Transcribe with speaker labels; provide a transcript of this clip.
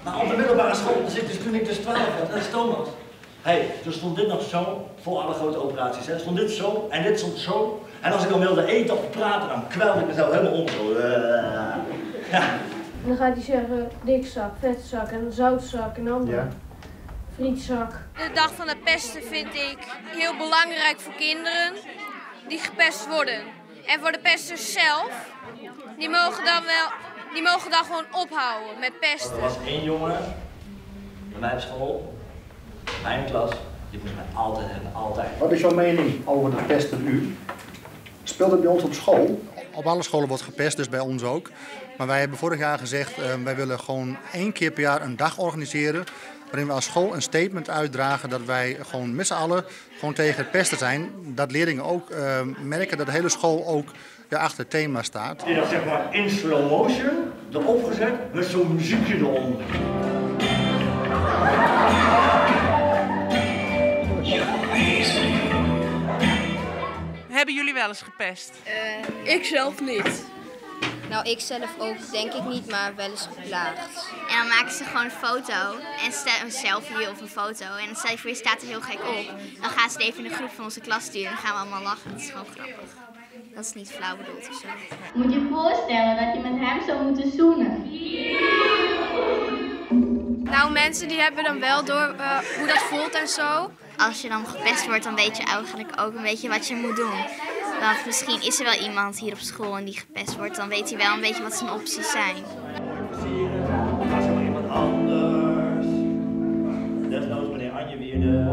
Speaker 1: Maar op de middelbare school, toen ik dus 12 was, dat is Thomas. Toen stond dit nog zo, voor alle grote operaties, hè. Stond dit zo en dit stond zo. En als ik dan wilde eten of praten, dan kwelde ik mezelf helemaal om zo. Ja.
Speaker 2: En dan gaat hij zeggen dikzak, vetzak en zoutzak en andere frietzak.
Speaker 3: De dag van de pesten vind ik heel belangrijk voor kinderen die gepest worden. En voor de pesters zelf, die mogen dan gewoon ophouden met pesten.
Speaker 1: Er was één jongen bij mij op school, mijn klas, die moest mij altijd hebben, altijd.
Speaker 4: Wat is jouw mening over de pesten nu? Speelt het bij ons op school?
Speaker 5: Op alle scholen wordt gepest, dus bij ons ook. Maar wij hebben vorig jaar gezegd, wij willen gewoon 1 keer per jaar een dag organiseren waarin we als school een statement uitdragen dat wij gewoon met z'n allen gewoon tegen het pesten zijn. Dat leerlingen ook merken dat de hele school ook achter het thema staat.
Speaker 1: Die dat zeg maar in slow motion erop gezet met zo'n muziekje eronder.
Speaker 6: Hebben jullie wel eens gepest?
Speaker 3: Ik zelf niet.
Speaker 7: Nou, ik zelf ook denk ik niet, maar wel eens geplaagd.
Speaker 8: En dan maken ze gewoon een foto, en een selfie of een foto. En dan stel je voor, je staat er heel gek op. Dan gaan ze het even in de groep van onze klas sturen en dan gaan we allemaal lachen. Dat is gewoon grappig. Dat is niet flauw bedoeld of zo.
Speaker 9: Moet je voorstellen dat je met hem zou moeten zoenen?
Speaker 3: Nou, mensen die hebben dan wel door hoe dat voelt en zo.
Speaker 8: Als je dan gepest wordt, dan weet je eigenlijk ook een beetje wat je moet doen. Want misschien is er wel iemand hier op school en die gepest wordt, dan weet hij wel een beetje wat zijn opties zijn.
Speaker 1: Of als er maar iemand anders. Desnoods meneer Anje Wierde.